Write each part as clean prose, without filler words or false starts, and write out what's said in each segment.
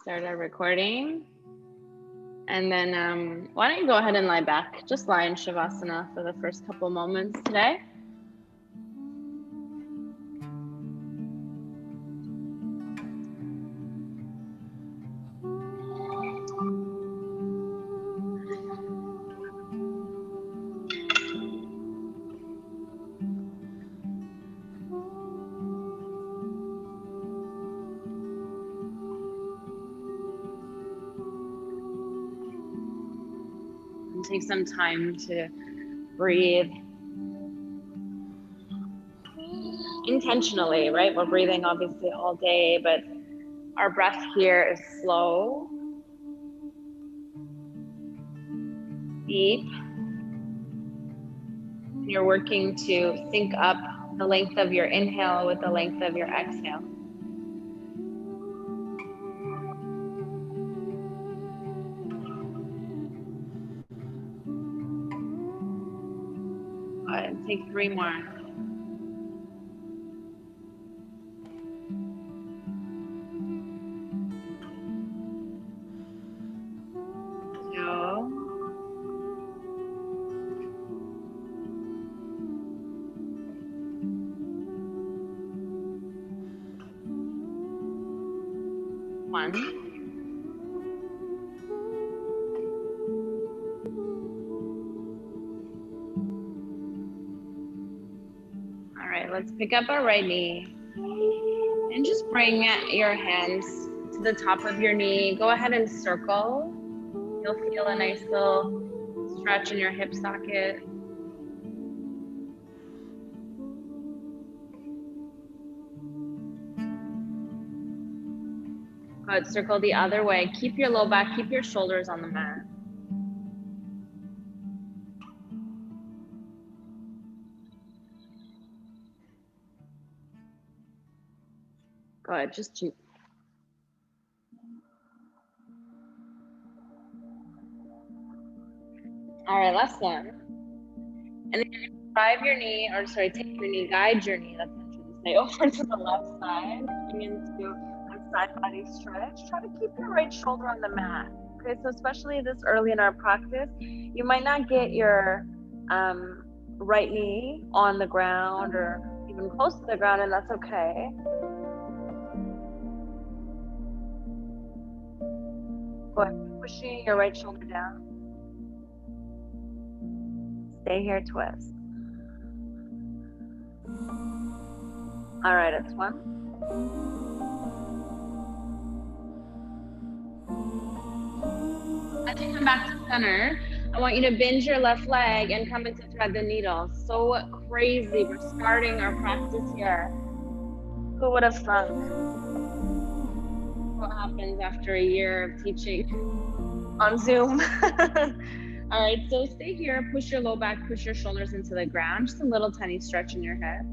Start our recording. And then why don't you go ahead and lie back? Just lie in Shavasana for the first couple moments today. And take some time to breathe intentionally, right? We're breathing obviously all day, but our breath here is slow, deep. You're working to sync up the length of your inhale with the length of your exhale. Go ahead, take 3 more. One. All right, let's pick up our right knee and just bring your hands to the top of your knee. Go ahead and circle. You'll feel a nice little stretch in your hip socket. Good, circle the other way. Keep your low back, keep your shoulders on the mat. Good, just 2. All right, last one. And then you're gonna drive your knee, or sorry, take your knee, guide your knee, that's what I'm trying to say, over to the left side, coming into a side body stretch. Try to keep your right shoulder on the mat. Okay, so especially this early in our practice, you might not get your right knee on the ground or even close to the ground, and that's okay. Go ahead, pushing your right shoulder down. Stay here, twist. All right, it's 1. As you come back to center, I want you to bend your left leg and come into thread the needle. So crazy, we're starting our practice here. Who would have thunk? What happens after a year of teaching on Zoom? All right, so stay here, push your low back, push your shoulders into the ground, just a little tiny stretch in your head.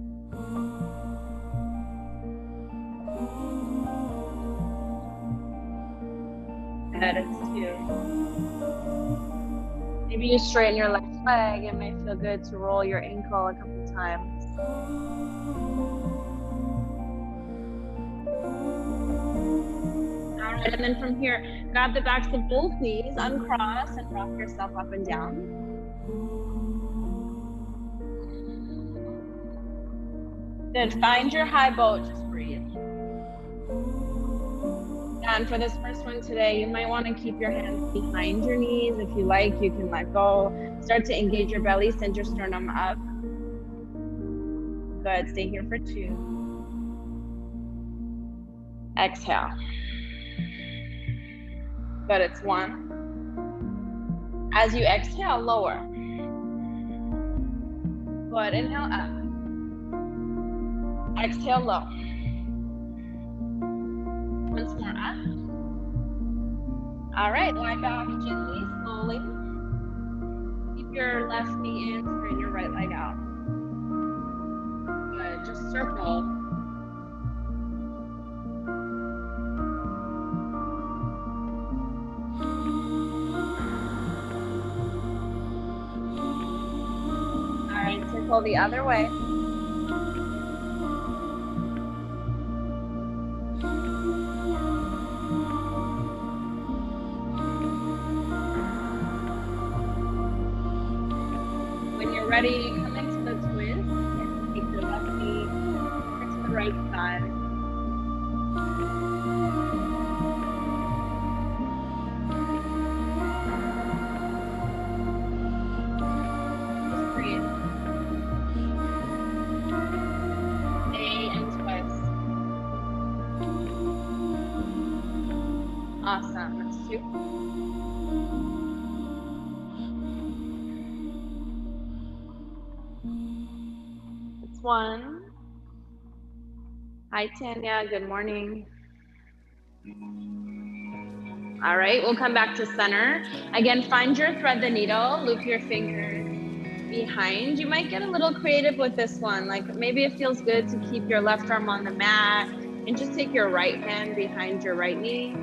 Good, it's 2. Maybe you straighten your left leg. It may feel good to roll your ankle a couple times. All right, and then from here, grab the backs of both knees, uncross, and rock yourself up and down. Then find your high boat, just breathe. And for this first one today, you might want to keep your hands behind your knees. If you like, you can let go. Start to engage your belly, send your sternum up. Good, stay here for 2. Exhale. Good, it's 1. As you exhale, lower. Good, inhale up. Exhale, low. Once more up. All right, lie back gently, slowly. Keep your left knee in, straighten your right leg out. Good, just circle. All right, circle the other way. ready, come into the twist and take your left knee over to the right side. Just breathe. Stay and twist. Awesome. That's 2. That's 1. Hi, Tanya. Good morning. All right, we'll come back to center. Again, find your thread the needle, loop your fingers behind. You might get a little creative with this one. Like maybe it feels good to keep your left arm on the mat and just take your right hand behind your right knee.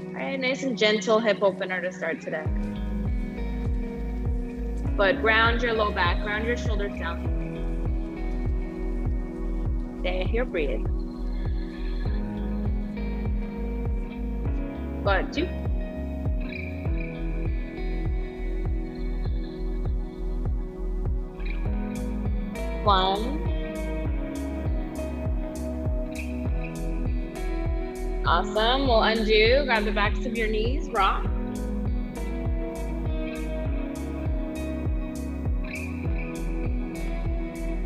All right, nice and gentle hip opener to start today. Good, ground your low back, ground your shoulders down. Stay here, breathe. Good, 2. 1. Awesome, we'll undo, grab the backs of your knees, rock.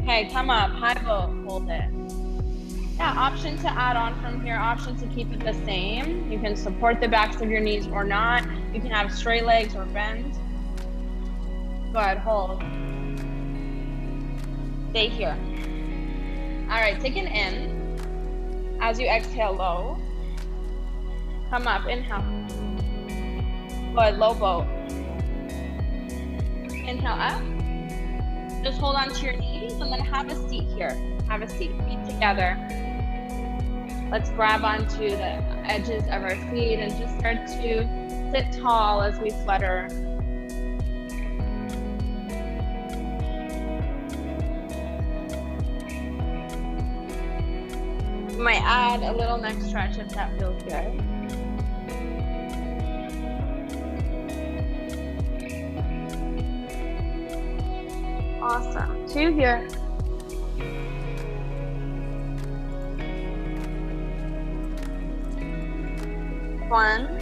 Okay, come up, high boat, hold it. Yeah, option to add on from here, option to keep it the same. You can support the backs of your knees or not. You can have straight legs or bend. Good, hold. Stay here. All right, take an in. As you exhale, low. Come up, inhale. Good, low boat. Inhale up. Just hold on to your knees and then have a seat here. Have a seat, feet together. Let's grab onto the edges of our feet and just start to sit tall as we flutter. You might add a little neck stretch if that feels good. Awesome. 2 here. 1.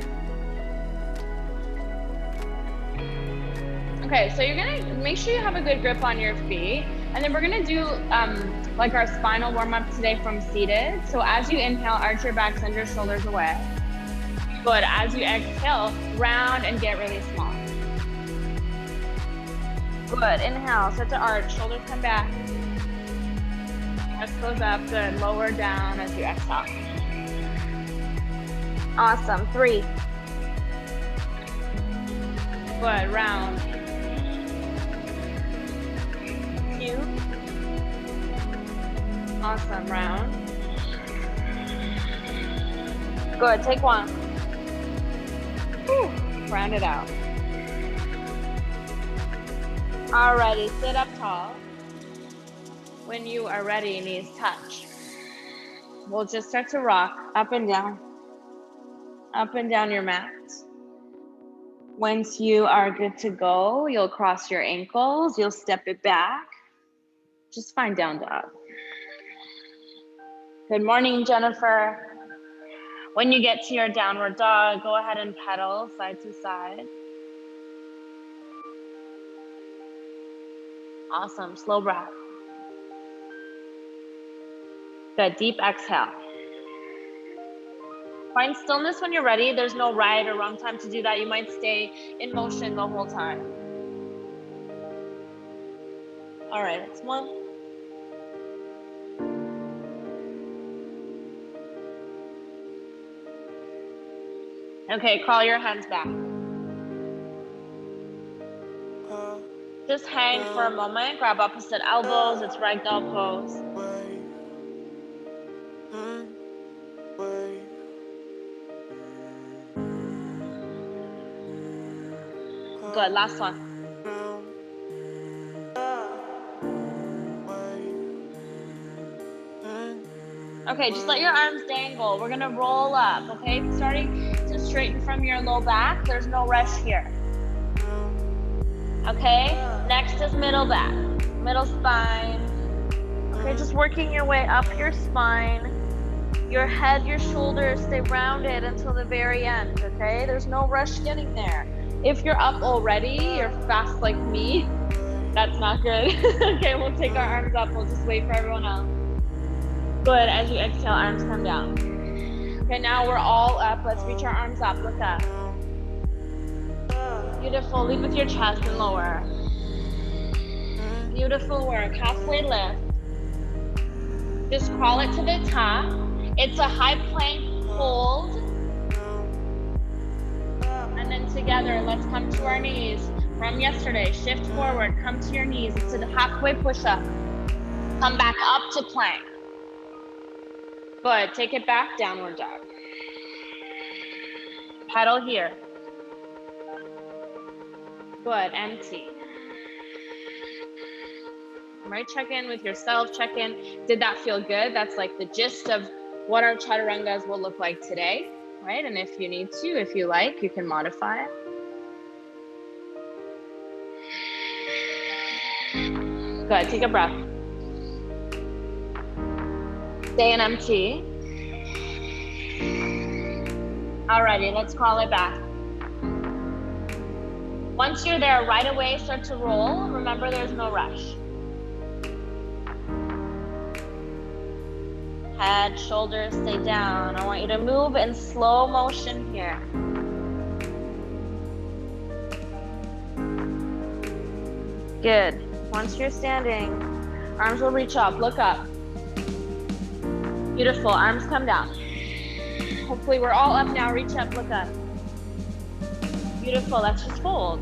Okay, so you're gonna make sure you have a good grip on your feet, and then we're gonna do like our spinal warm-up today from seated. So as you inhale, arch your back, send your shoulders away. Good. As you exhale, round and get really small. Good. Inhale, start to arch, shoulders come back. Chest goes up. Good. Lower down as you exhale. Awesome. 3. Good. Round. 2. Awesome. Round. Good. Take 1. Whew. Round it out. Alrighty. Sit up tall. When you are ready, knees touch. We'll just start to rock up and down your mat. Once you are good to go, you'll cross your ankles, you'll step it back. Just find down dog. Good morning, Jennifer. When you get to your downward dog, go ahead and pedal side to side. Awesome, slow breath. Good, deep exhale. Find stillness when you're ready. There's no right or wrong time to do that. You might stay in motion the whole time. All right, it's 1. Okay, crawl your hands back. Just hang for a moment, grab opposite elbows, it's ragdoll pose. Good, last one. Okay, just let your arms dangle. We're gonna roll up, okay? Starting to straighten from your low back. There's no rush here. Okay, next is middle back, middle spine. Okay, just working your way up your spine. Your head, your shoulders stay rounded until the very end, okay? There's no rush getting there. If you're up already, you're fast like me, that's not good. Okay, we'll take our arms up. We'll just wait for everyone else. Good, as you exhale, arms come down. Okay, now we're all up. Let's reach our arms up, look up. Beautiful, lead with your chest and lower. Beautiful work, halfway lift. Just crawl it to the top. It's a high plank hold. And then together, let's come to our knees. From yesterday, shift forward, come to your knees. It's a halfway push-up. Come back up to plank. Good, take it back, downward dog. Pedal here. Good, empty. All right, check in with yourself, check in. Did that feel good? That's like the gist of what our chaturangas will look like today, right? And if you need to, if you like, you can modify it. Good, take a breath. Stay in empty. Alrighty, let's crawl it back. Once you're there, right away, start to roll. Remember, there's no rush. Head, shoulders, stay down. I want you to move in slow motion here. Good. Once you're standing, arms will reach up, look up. Beautiful, arms come down. Hopefully we're all up now, reach up, look up. Beautiful, let's just fold.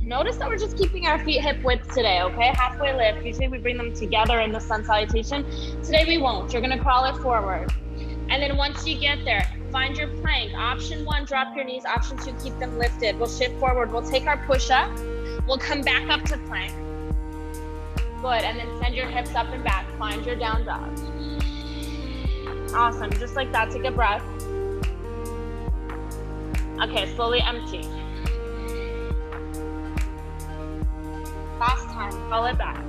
Notice that we're just keeping our feet hip width today, okay? Halfway lift, usually we bring them together in the sun salutation. Today we won't, you're gonna crawl it forward. And then once you get there, find your plank. Option 1, drop your knees. Option 2, keep them lifted. We'll shift forward, we'll take our push up. We'll come back up to plank. Good, and then send your hips up and back. Find your down dog. Awesome, just like that, take a breath. Okay, slowly empty. Last time, call it back.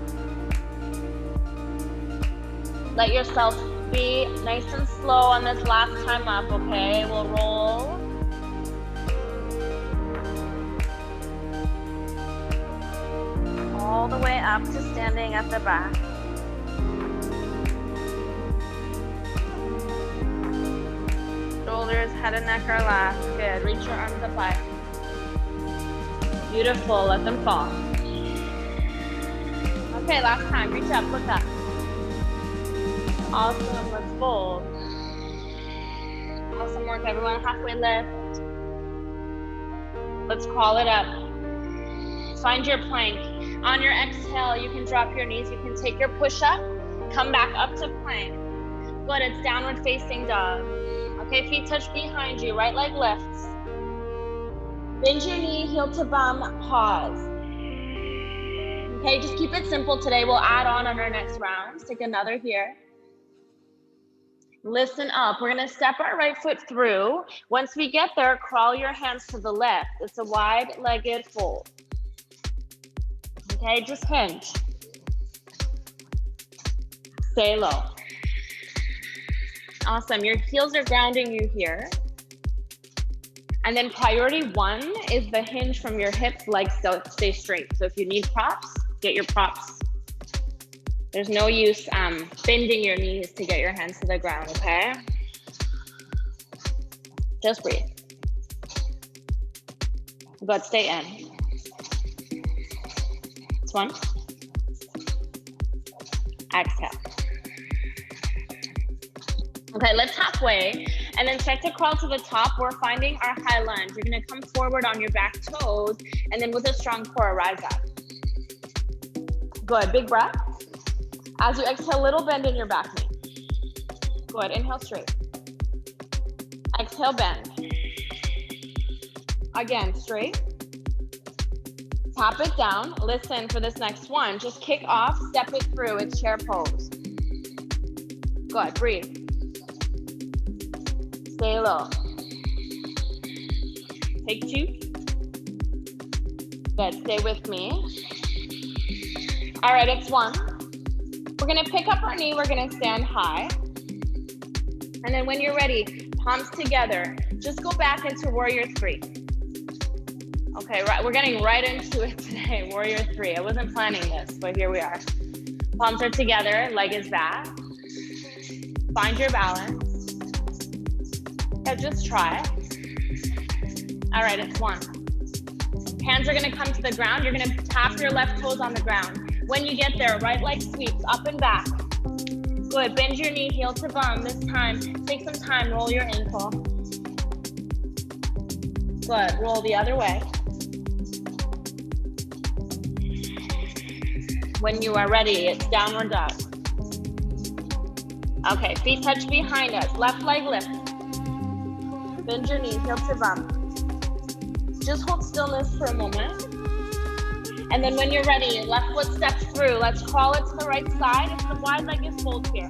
Let yourself be nice and slow on this last time up, okay? We'll roll. All the way up to standing at the back. Shoulders, head and neck are last. Good, reach your arms up high. Beautiful, let them fall. Okay, last time, reach up, look up. Awesome, let's fold. Awesome work, everyone, halfway lift. Let's crawl it up. Find your plank. On your exhale, you can drop your knees, you can take your push up, come back up to plank. Good, it's downward facing dog. Okay, feet touch behind you, right leg lifts. Bend your knee, heel to bum, pause. Okay, just keep it simple today. We'll add on our next round. Take another here. Listen up. We're gonna step our right foot through. Once we get there, crawl your hands to the left. It's a wide-legged fold. Okay, just hinge. Stay low. Awesome, your heels are grounding you here. And then priority 1 is the hinge from your hips, legs stay straight. So if you need props, get your props. There's no use bending your knees to get your hands to the ground, okay? Just breathe. Good, stay in. This one. Exhale. Okay, let's halfway, and then start to crawl to the top. We're finding our high lunge. You're gonna come forward on your back toes, and then with a strong core, rise up. Good, big breath. As you exhale, little bend in your back knee. Good, inhale straight. Exhale, bend. Again, straight. Tap it down. Listen for this next one. Just kick off, step it through. It's chair pose. Good, breathe. Stay low. Take 2. Good, stay with me. All right, it's 1. We're gonna pick up our knee, we're gonna stand high. And then when you're ready, palms together. Just go back into warrior 3. Okay, right, we're getting right into it today, warrior 3. I wasn't planning this, but here we are. Palms are together, leg is back. Find your balance. Yeah, just try. All right, it's 1. Hands are gonna come to the ground. You're gonna tap your left toes on the ground. When you get there, right leg sweeps up and back. Good, bend your knee, heel to bum. This time, take some time, roll your ankle. Good, roll the other way. When you are ready, it's downward dog. Okay, feet touch behind us. Left leg lift. Bend your knees, heel to bum. Just hold stillness for a moment. And then when you're ready, left foot steps through. Let's crawl it to the right side. If the wide leg is fold here.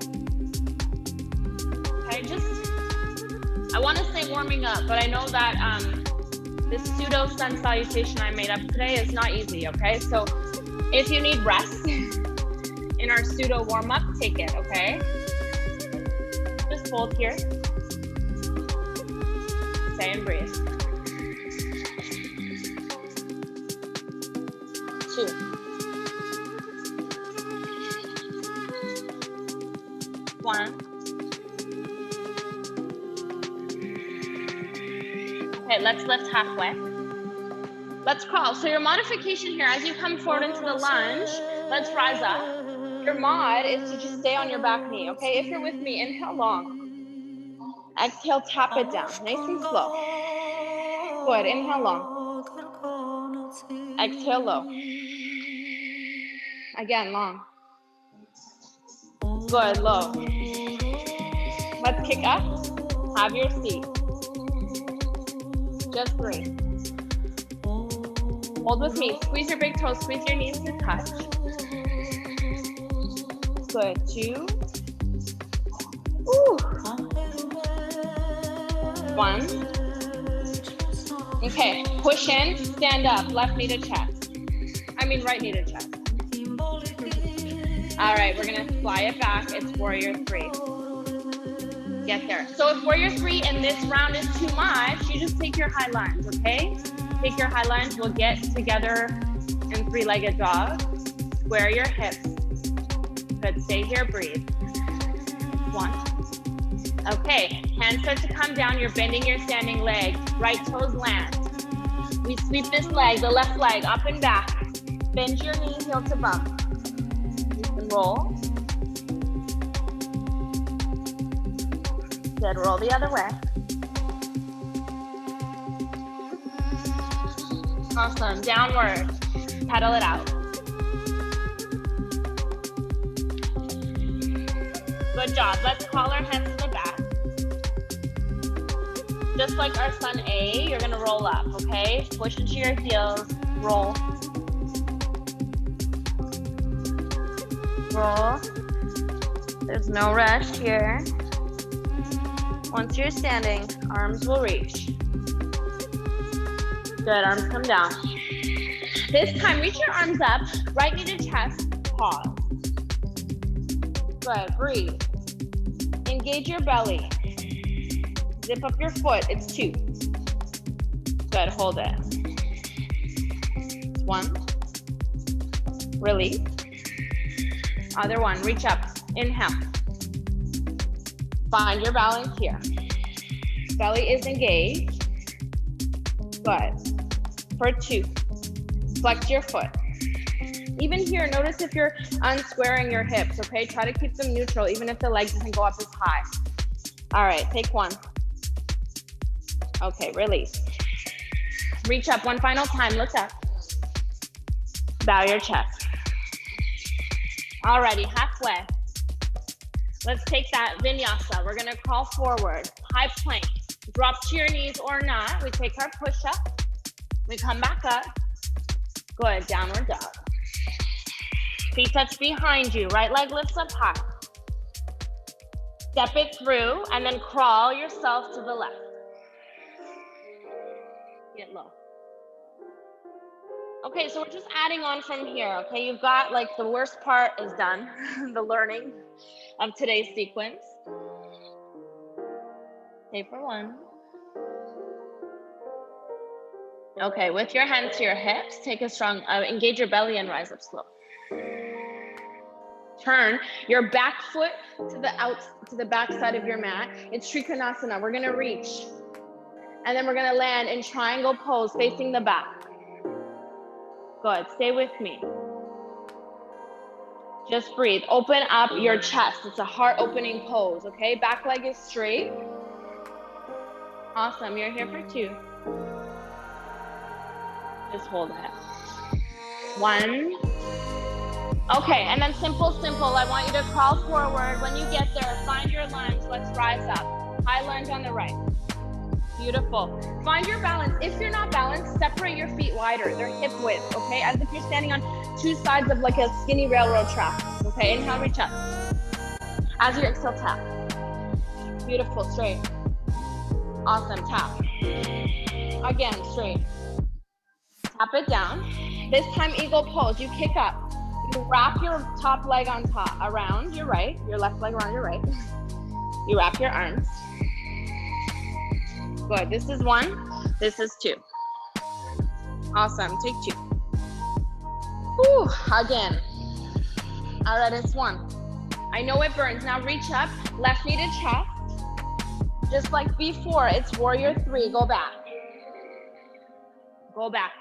Okay, I want to say warming up, but I know that this pseudo sun salutation I made up today is not easy, okay? So if you need rest in our pseudo warm up, take it, okay? Just fold here. Stay and breathe. 2. One. Okay, let's lift halfway. Let's crawl. So your modification here, as you come forward into the lunge, let's rise up. Your mod is to just stay on your back knee, okay? If you're with me, inhale long. Exhale, tap it down, nice and slow. Good, inhale long. Exhale low. Again, long. Good, low. Let's kick up. Have your seat. Just 3. Hold with me. Squeeze your big toes. Squeeze your knees to touch. Good. 2. Ooh. 1. Okay. Push in. Stand up. Left knee to chest. Right knee to chest. All right. We're going to fly it back. It's warrior 3. Get there. So if warrior 3 in this round is too much, you just take your high lunge, okay? Take your high lunge. We'll get together in 3-legged dog. Square your hips. Good. Stay here. Breathe. 1. Okay. Hands start to come down. You're bending your standing leg. Right toes land. We sweep this leg, the left leg, up and back. Bend your knee, heel to bum. You can roll. Good. Roll the other way. Awesome. Downward. Pedal it out. Good job. Let's call our hands to the back. Just like our sun A, you're going to roll up, okay? Push into your heels. Roll. Roll. There's no rush here. Once you're standing, arms will reach. Good, arms come down. This time, reach your arms up, right knee to chest, pause. Good, breathe. Engage your belly. Zip up your foot, it's 2. Good, hold it. 1. Release. Other one, reach up, inhale. Find your balance here. Belly is engaged. Good. For 2. Flex your foot. Even here, notice if you're unsquaring your hips, okay? Try to keep them neutral, even if the leg doesn't go up as high. All right, take 1. Okay, release. Reach up one final time, look up. Bow your chest. Alrighty, halfway. Let's take that vinyasa. We're gonna crawl forward, high plank. Drop to your knees or not. We take our push up. We come back up. Good, downward dog. Feet touch behind you. Right leg lifts up high. Step it through and then crawl yourself to the left. Get low. Okay, so we're just adding on from here, okay? You've got, like, the worst part is done, the learning of today's sequence. Stay for one. Okay, with your hands to your hips, take a strong, engage your belly and rise up slow. Turn your back foot to the back side of your mat. It's Trikonasana. We're gonna reach. And then we're gonna land in triangle pose facing the back. Good, stay with me. Just breathe, open up your chest. It's a heart opening pose, okay? Back leg is straight. Awesome, you're here for 2. Just hold it. 1. Okay, and then simple. I want you to crawl forward. When you get there, find your lunge. Let's rise up. High lunge on the right. Beautiful. Find your balance. If you're not balanced, separate your feet wider. They're hip width, okay? As if you're standing on 2 sides of like a skinny railroad track. Okay, inhale, reach up. As you exhale, tap. Beautiful, straight. Awesome, tap. Again, straight. Tap it down. This time, eagle pose. You kick up. You wrap your top leg on top, around your right, your left leg around your right. You wrap your arms. Good, this is 1, this is 2. Awesome, take 2. Whew, again. All right, it's 1. I know it burns, now reach up, left knee to chest. Just like before, it's warrior 3, go back. Go back,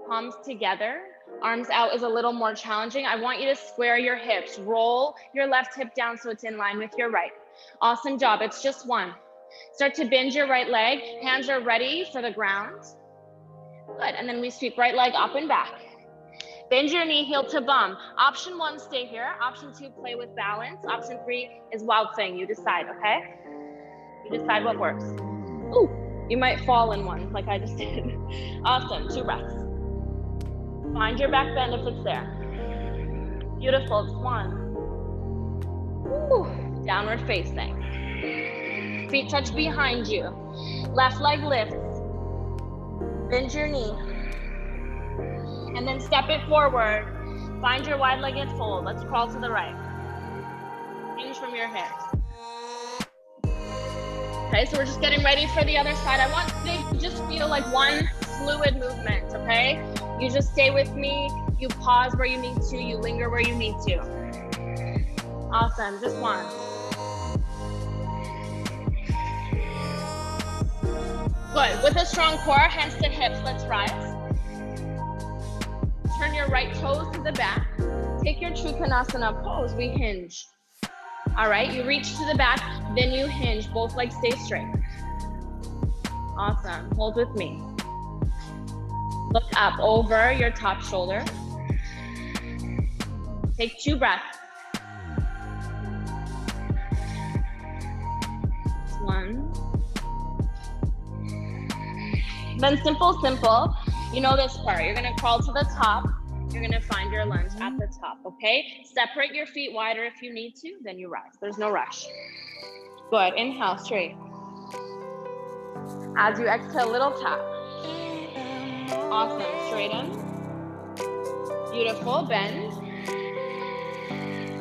palms together. Arms out is a little more challenging. I want you to square your hips. Roll your left hip down so it's in line with your right. Awesome job. It's just 1. Start to bend your right leg. Hands are ready for the ground. Good. And then we sweep right leg up and back. Bend your knee, heel to bum. Option 1, stay here. Option 2, play with balance. Option 3 is wild thing. You decide, okay? You decide what works. Ooh, you might fall in one like I just did. Awesome. 2 breaths. Find your back bend if it's there. Beautiful, it's 1. Woo. Downward facing. Feet touch behind you. Left leg lifts. Bend your knee. And then step it forward. Find your wide-legged fold. Let's crawl to the right. Hinge from your hips. Okay, so we're just getting ready for the other side. I want today to just feel like one fluid movement, okay? You just stay with me, you pause where you need to, you linger where you need to. Awesome, just 1. Good, with a strong core, hands to hips, let's rise. Turn your right toes to the back. Take your Trikonasana pose, we hinge. All right, you reach to the back, then you hinge, both legs stay straight. Awesome, hold with me. Look up over your top shoulder. Take 2 breaths. 1. Then simple. You know this part. You're gonna crawl to the top. You're gonna find your lunge at the top, okay? Separate your feet wider if you need to, then you rise. There's no rush. Good, inhale, straight. As you exhale, little tap. Awesome, straighten. Beautiful, bend.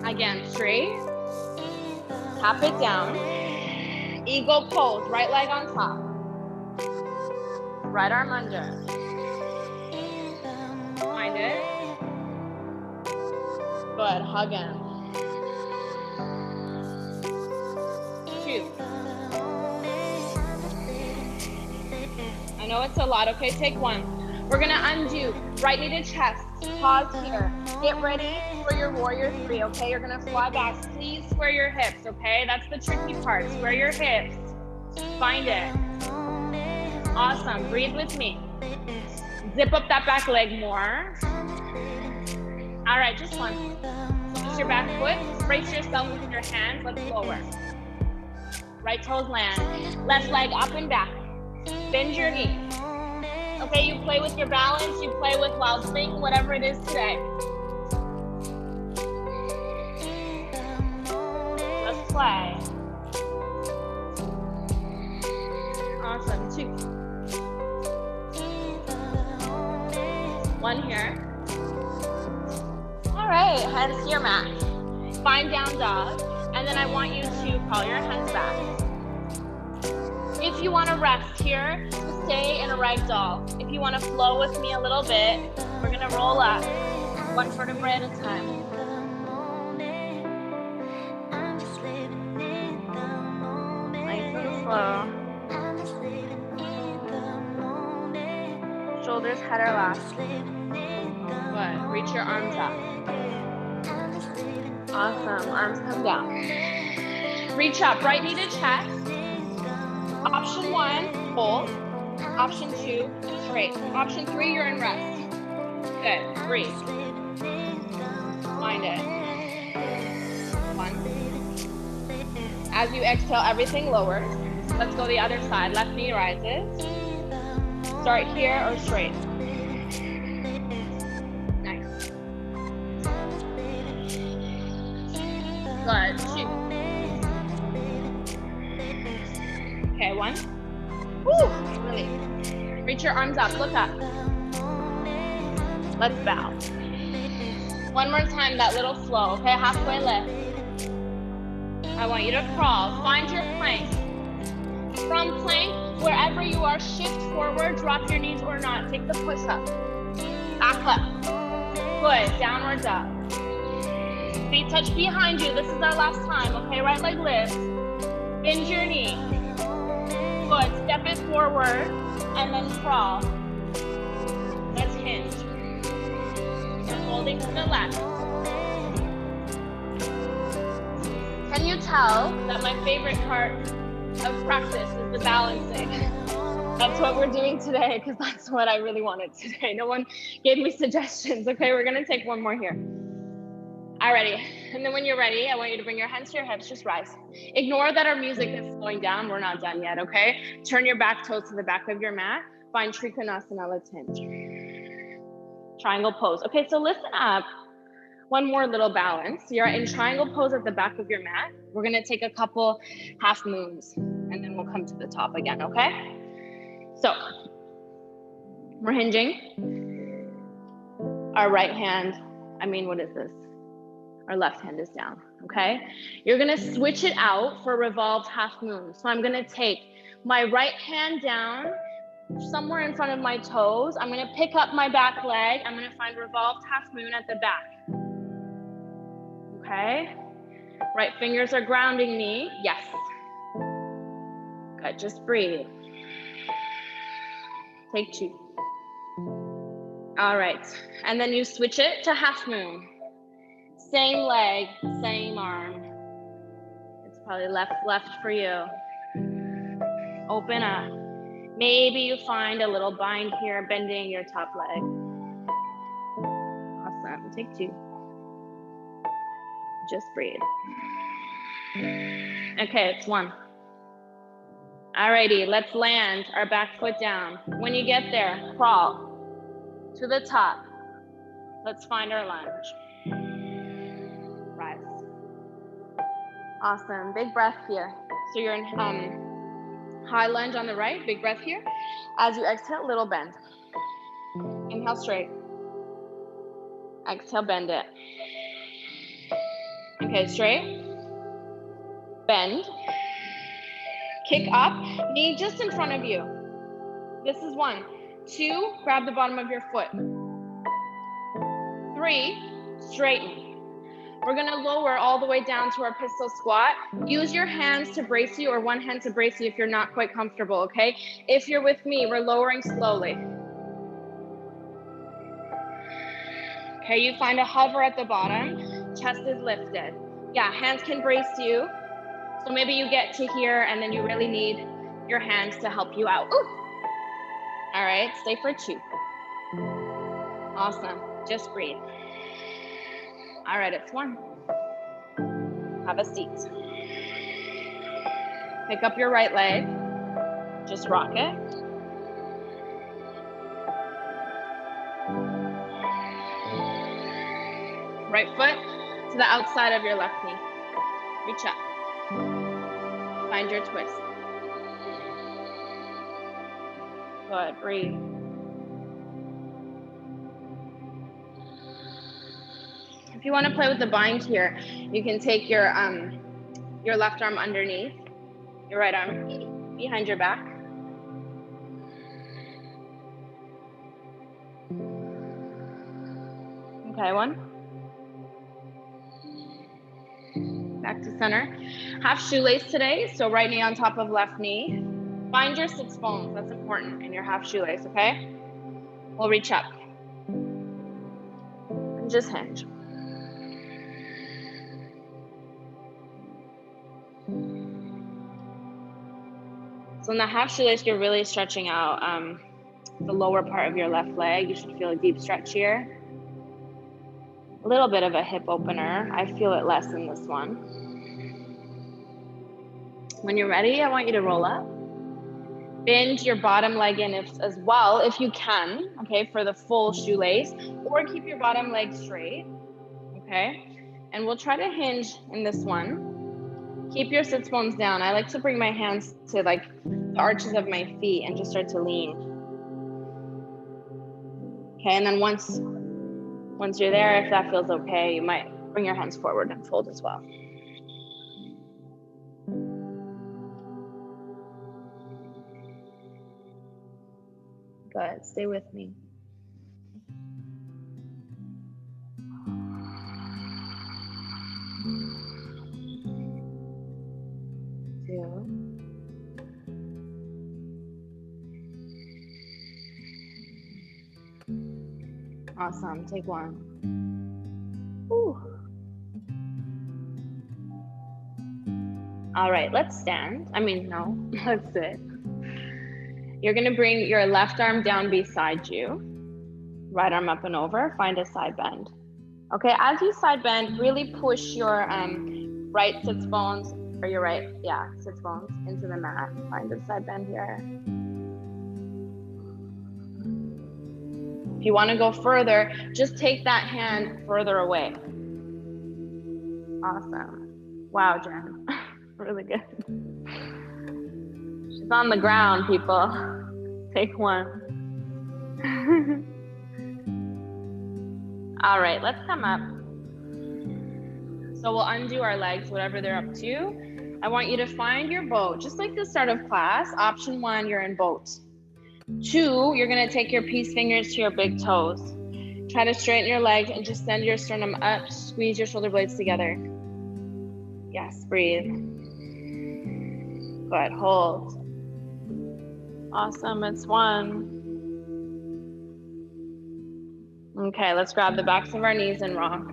Again, straight. Tap it down. Eagle pose, right leg on top. Right arm under. Find it. Good, hug in. 2. I know it's a lot, okay, take 1. We're gonna undo, right knee to chest, pause here. Get ready for your warrior 3, okay? You're gonna fly back, please square your hips, okay? That's the tricky part, square your hips. Find it. Awesome, breathe with me. Zip up that back leg more. All right, just 1. Use your back foot, brace yourself with your hands, let's lower. Right toes land, left leg up and back. Bend your knee. Okay, you play with your balance, you play with wild swing, whatever it is today. Just play. Awesome, 2. 1 one here. All right, hands to your mat. Find down dog, and then I want you to crawl your hands back. If you want to rest here, stay in a ragdoll. If you want to flow with me a little bit, we're gonna roll up, one vertebrae at a time. Nice and slow. Shoulders, head are last. Good. Reach your arms up. Awesome. Arms come down. Reach up. Right knee to chest. Option 1, hold. Option 2, straight. Option 3, you're in rest. Good. Breathe. Find it. 1. As you exhale, everything lowers. Let's go the other side. Left knee rises. Start here or straight. Nice. Good. 2. Okay, 1. Woo! Really. Reach your arms up. Look up. Let's bow. One more time, that little flow. Okay, halfway lift. I want you to crawl. Find your plank. From plank, wherever you are, shift forward, drop your knees or not. Take the push up. Back up. Good. Downward dog. Feet touch behind you. This is our last time. Okay, right leg lifts. Bend your knee. Good. Step it forward and then crawl. Let's hinge. Holding to the left. Can you tell that my favorite part of practice is the balancing? That's what we're doing today because that's what I really wanted today. No one gave me suggestions. Okay, we're gonna take one more here. Alrighty, and then when you're ready, I want you to bring your hands to your hips, just rise. Ignore that our music is slowing down. We're not done yet, okay? Turn your back toes to the back of your mat. Find Trikonasana, let's hinge. Triangle pose. Okay, so listen up. One more little balance. You're in triangle pose at the back of your mat. We're gonna take a couple half moons and then we'll come to the top again, okay? So, we're hinging. Our right hand, what is this? Our left hand is down, okay? You're gonna switch it out for revolved half moon. So I'm gonna take my right hand down somewhere in front of my toes. I'm gonna pick up my back leg. I'm gonna find revolved half moon at the back. Okay? Right fingers are grounding me. Yes. Good, just breathe. Take 2. All right, and then you switch it to half moon. Same leg, same arm. It's probably left for you. Open up. Maybe you find a little bind here, bending your top leg. Awesome, take 2. Just breathe. Okay, it's 1. Alrighty, let's land our back foot down. When you get there, crawl to the top. Let's find our lunge. Rise. Awesome, big breath here. So you're in high lunge on the right, big breath here. As you exhale, little bend. Inhale straight. Exhale, bend it. Okay, straight. Bend. Kick up, knee just in front of you. This is 1. 2, grab the bottom of your foot. 3, straighten. We're gonna lower all the way down to our pistol squat. Use your hands to brace you or one hand to brace you if you're not quite comfortable, okay? If you're with me, we're lowering slowly. Okay, you find a hover at the bottom, chest is lifted. Yeah, hands can brace you. So maybe you get to here and then you really need your hands to help you out. Ooh. All right, stay for 2. Awesome, just breathe. All right, it's 1. Have a seat. Pick up your right leg, just rock it. Right foot to the outside of your left knee. Reach up. Find your twist. Good, breathe. If you want to play with the bind here, you can take your left arm underneath, your right arm behind your back. Okay, one. Back to center. Half shoelace today, so right knee on top of left knee. Find your sits bones, that's important, in your half shoelace, okay? We'll reach up. And just hinge. So in the half shoelace, you're really stretching out the lower part of your left leg. You should feel a deep stretch here. A little bit of a hip opener. I feel it less in this one. When you're ready, I want you to roll up. Bend your bottom leg in as well, if you can, okay, for the full shoelace, or keep your bottom leg straight, okay? And we'll try to hinge in this one. Keep your sits bones down. I like to bring my hands to like the arches of my feet and just start to lean. Okay, and then once you're there, if that feels okay, you might bring your hands forward and fold as well. Good, stay with me. 2. Awesome, take 1. Ooh. All right, let's stand. No, let's sit. You're gonna bring your left arm down beside you, right arm up and over, find a side bend. Okay, as you side bend, really push your right sits bones, or your right, sits bones into the mat. Find a side bend here. If you wanna go further, just take that hand further away. Awesome. Wow, Jen, really good. She's on the ground, people. Take 1. All right, let's come up. So we'll undo our legs, whatever they're up to. I want you to find your boat, just like the start of class. Option 1, you're in boat. 2, you're gonna take your peace fingers to your big toes. Try to straighten your legs and just send your sternum up, squeeze your shoulder blades together. Yes, breathe. Good, hold. Awesome, it's 1. Okay, let's grab the backs of our knees and rock.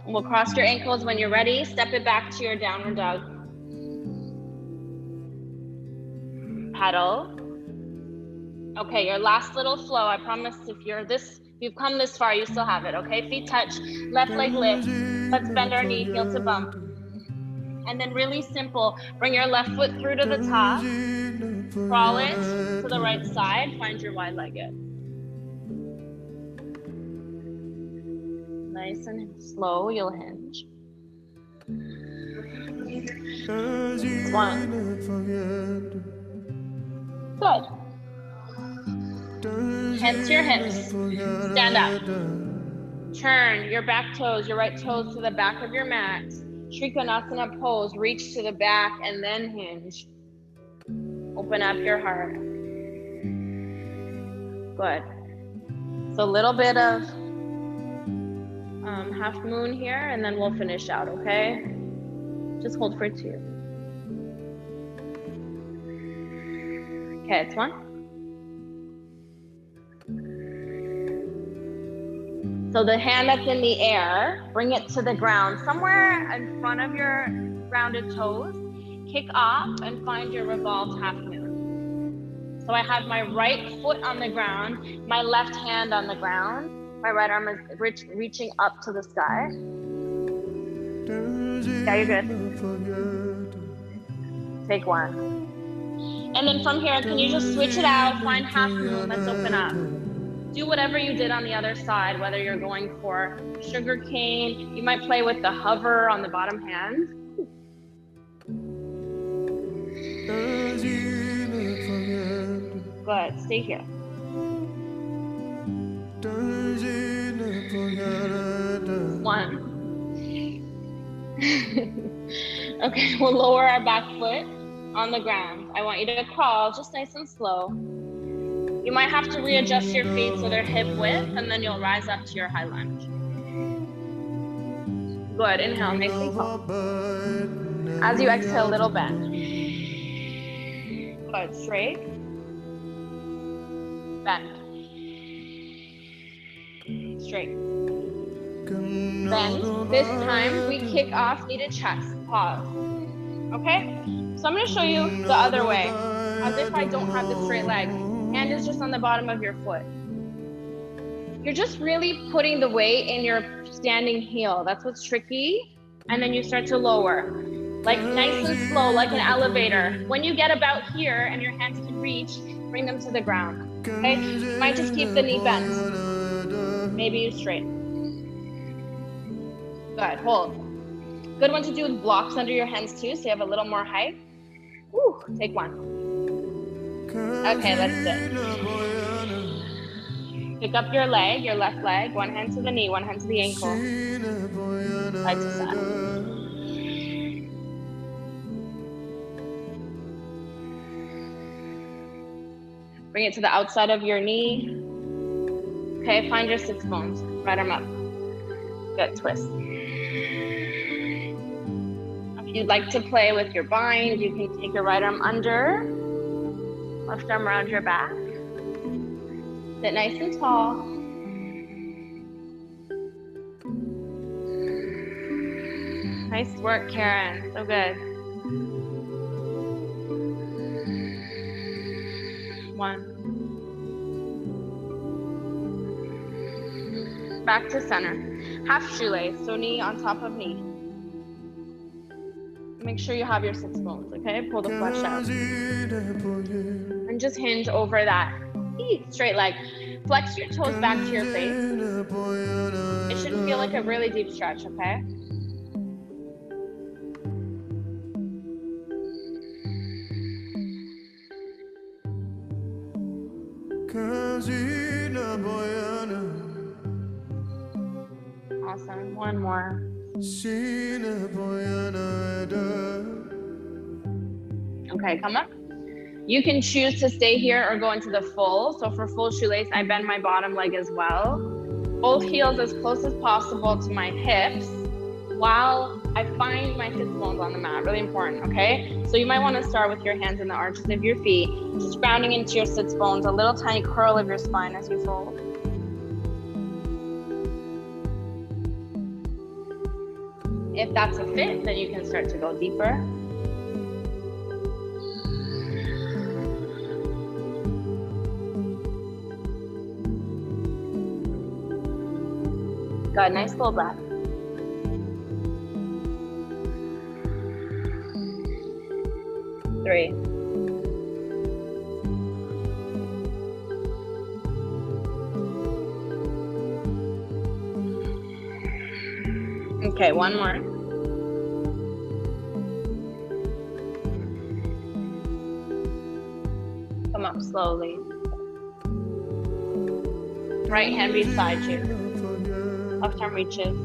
We'll cross your ankles when you're ready. Step it back to your downward dog. Pedal. Okay, your last little flow. I promise if you've come this far, you still have it, okay? Feet touch, left leg lift. Let's bend our knee, heel to bump. And then really simple, bring your left foot through to the top, crawl it to the right side, find your wide-legged. Nice and slow, you'll hinge. 1. Good. Hands to your hips, stand up. Turn your back toes, your right toes to the back of your mat. Trikonasana pose, reach to the back and then hinge. Open up your heart. Good. So a little bit of half moon here and then we'll finish out, okay? Just hold for 2. Okay, it's 1. So the hand that's in the air, bring it to the ground, somewhere in front of your rounded toes. Kick off and find your revolved half moon. So I have my right foot on the ground, my left hand on the ground. My right arm is reaching up to the sky. Yeah, you're good. Take 1. And then from here, can you just switch it out, find half moon, let's open up. Do whatever you did on the other side, whether you're going for sugar cane, you might play with the hover on the bottom hand. Good, stay here. One. Okay, we'll lower our back foot on the ground. I want you to crawl just nice and slow. You might have to readjust your feet so they're hip width, and then you'll rise up to your high lunge. Good, inhale, nice and tall. As you exhale, little bend. Good, straight. Bend. Straight. Bend. This time, we kick off knee to chest. Pause. Okay? So I'm going to show you the other way, as if I don't have the straight leg. Hand is just on the bottom of your foot. You're just really putting the weight in your standing heel. That's what's tricky. And then you start to lower. Like nice and slow, like an elevator. When you get about here and your hands can reach, bring them to the ground. Okay? You might just keep the knee bent. Maybe you straighten. Good, hold. Good one to do with blocks under your hands too, so you have a little more height. Woo, take one. Okay, let's sit. Pick up your leg, your left leg, one hand to the knee, one hand to the ankle. Side to side. Bring it to the outside of your knee. Okay, find your sits bones. Right arm up. Good, twist. If you'd like to play with your bind, you can take your right arm under, left arm around your back. Sit nice and tall. Nice work, Karen. So good. One. Back to center. Half shoelace, so knee on top of knee. Make sure you have your sits bones, okay? Pull the flesh out. And just hinge over that. Straight leg. Flex your toes back to your face. It should feel like a really deep stretch, okay? Awesome. One more. Okay, come up. You can choose to stay here or go into the full. So for full shoelace, I bend my bottom leg as well. Both heels as close as possible to my hips while I find my sits bones on the mat. Really important, okay? So you might want to start with your hands in the arches of your feet, just grounding into your sits bones, a little tiny curl of your spine as you fold. If that's a fit, then you can start to go deeper. Good, nice full breath. Three. Okay, one more. Come up slowly. Right hand beside you. Left arm reaches.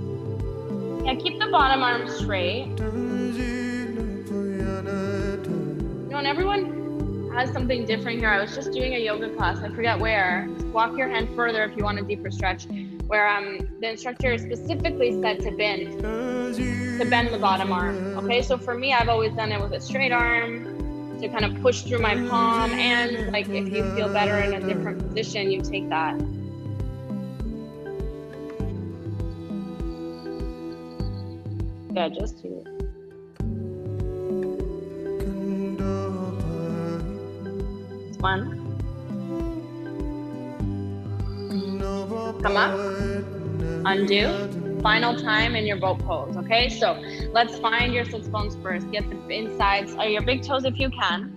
Yeah, keep the bottom arm straight. You know, and everyone has something different here. I was just doing a yoga class, I forget where. Walk your hand further if you want a deeper stretch, where the instructor specifically said to bend the bottom arm. Okay, so for me, I've always done it with a straight arm to kind of push through my palm, and like if you feel better in a different position, you take that. Yeah, just two. One. Come up. Undo. Final time in your boat pose, okay? So let's find your sits bones first. Get the insides of your big toes if you can.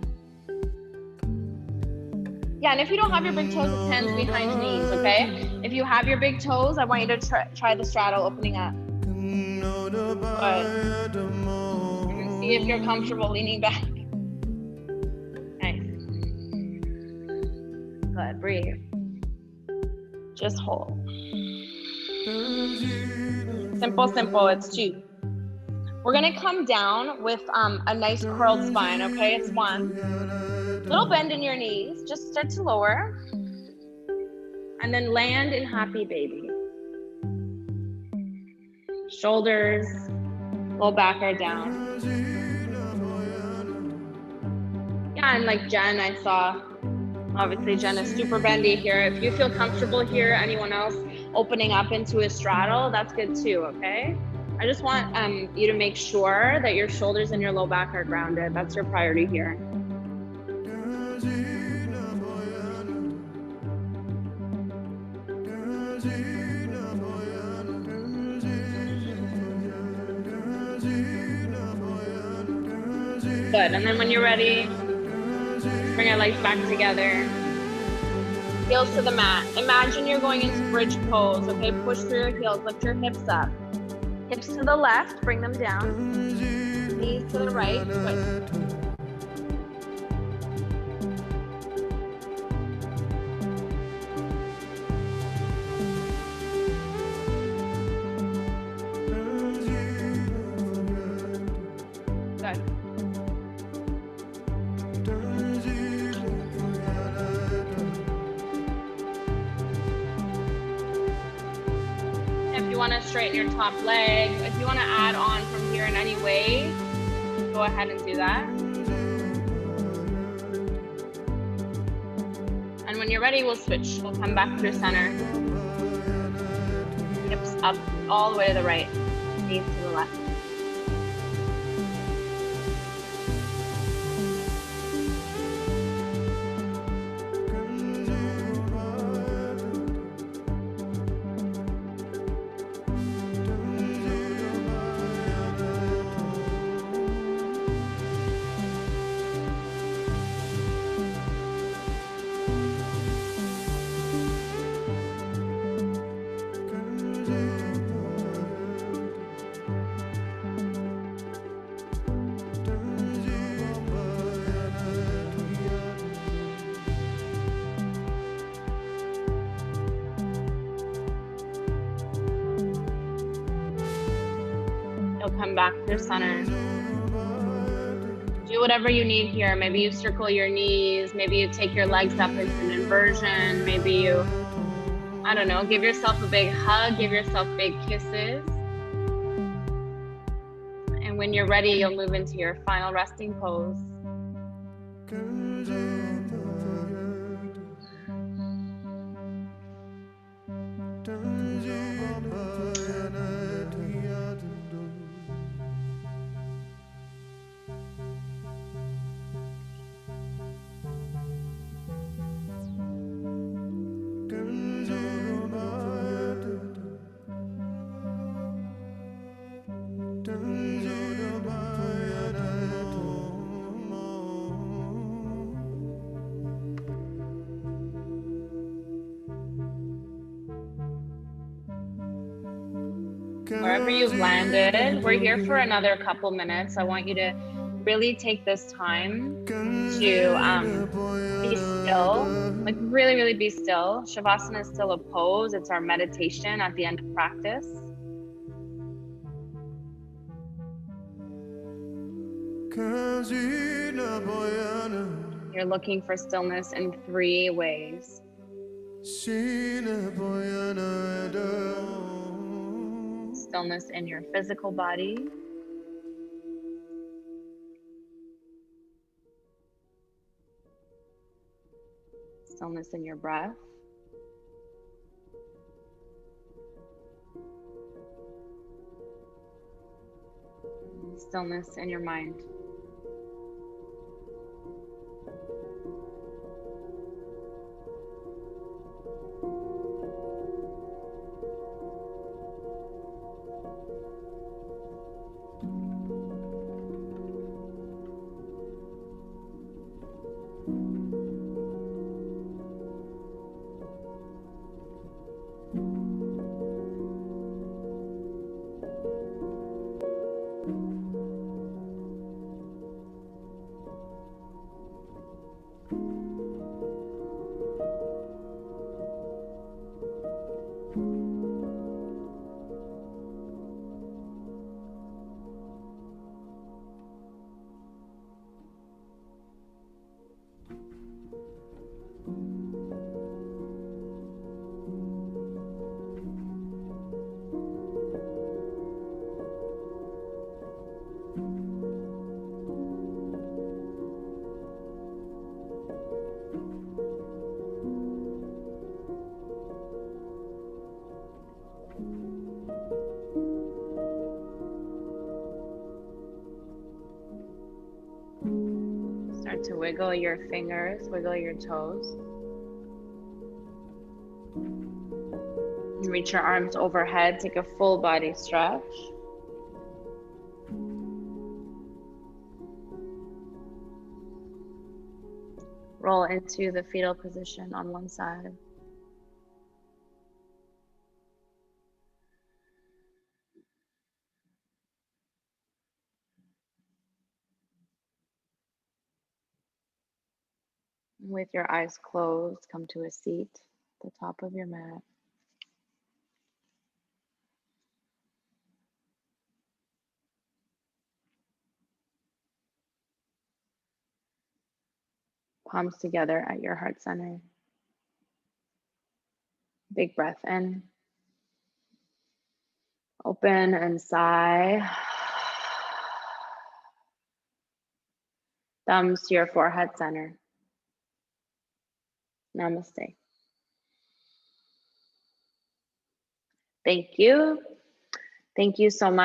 Yeah, and if you don't have your big toes, it's hands behind knees, okay? If you have your big toes, I want you to try the straddle opening up. Good. See if you're comfortable leaning back. Nice. Good, breathe. Just hold. Simple, simple. It's 2. We're gonna come down with a nice curled spine, okay? It's 1. Little bend in your knees, just start to lower. And then land in happy baby. Shoulders, low back are down. Yeah, and like Jen, I saw, obviously Jen is super bendy here. If you feel comfortable here, anyone else opening up into a straddle, that's good too, okay? I just want you to make sure that your shoulders and your low back are grounded. That's your priority here. Good, and then when you're ready, bring your legs back together. Heels to the mat. Imagine you're going into bridge pose, okay? Push through your heels, lift your hips up. Hips to the left, bring them down. Knees to the right, twist. Good. If you want to straighten your top leg, if you want to add on from here in any way, go ahead and do that. And when you're ready, we'll switch. We'll come back through center. Hips up all the way to the right, knees to the left. You'll come back through center. Do whatever you need here. Maybe you circle your knees. Maybe you take your legs up into an inversion. Maybe you, I don't know, give yourself a big hug. Give yourself big kisses. And when you're ready, you'll move into your final resting pose. Wherever you've landed, we're here for another couple minutes. I want you to really take this time to be still, like really, really be still. Shavasana is still a pose. It's our meditation at the end of practice. You're looking for stillness in 3 ways. Stillness in your physical body, stillness in your breath, stillness in your mind. Start to wiggle your fingers, wiggle your toes. Reach your arms overhead, take a full body stretch. Roll into the fetal position on one side. With your eyes closed, come to a seat at the top of your mat. Palms together at your heart center. Big breath in. Open and sigh. Thumbs to your forehead center. Namaste. Thank you. Thank you so much.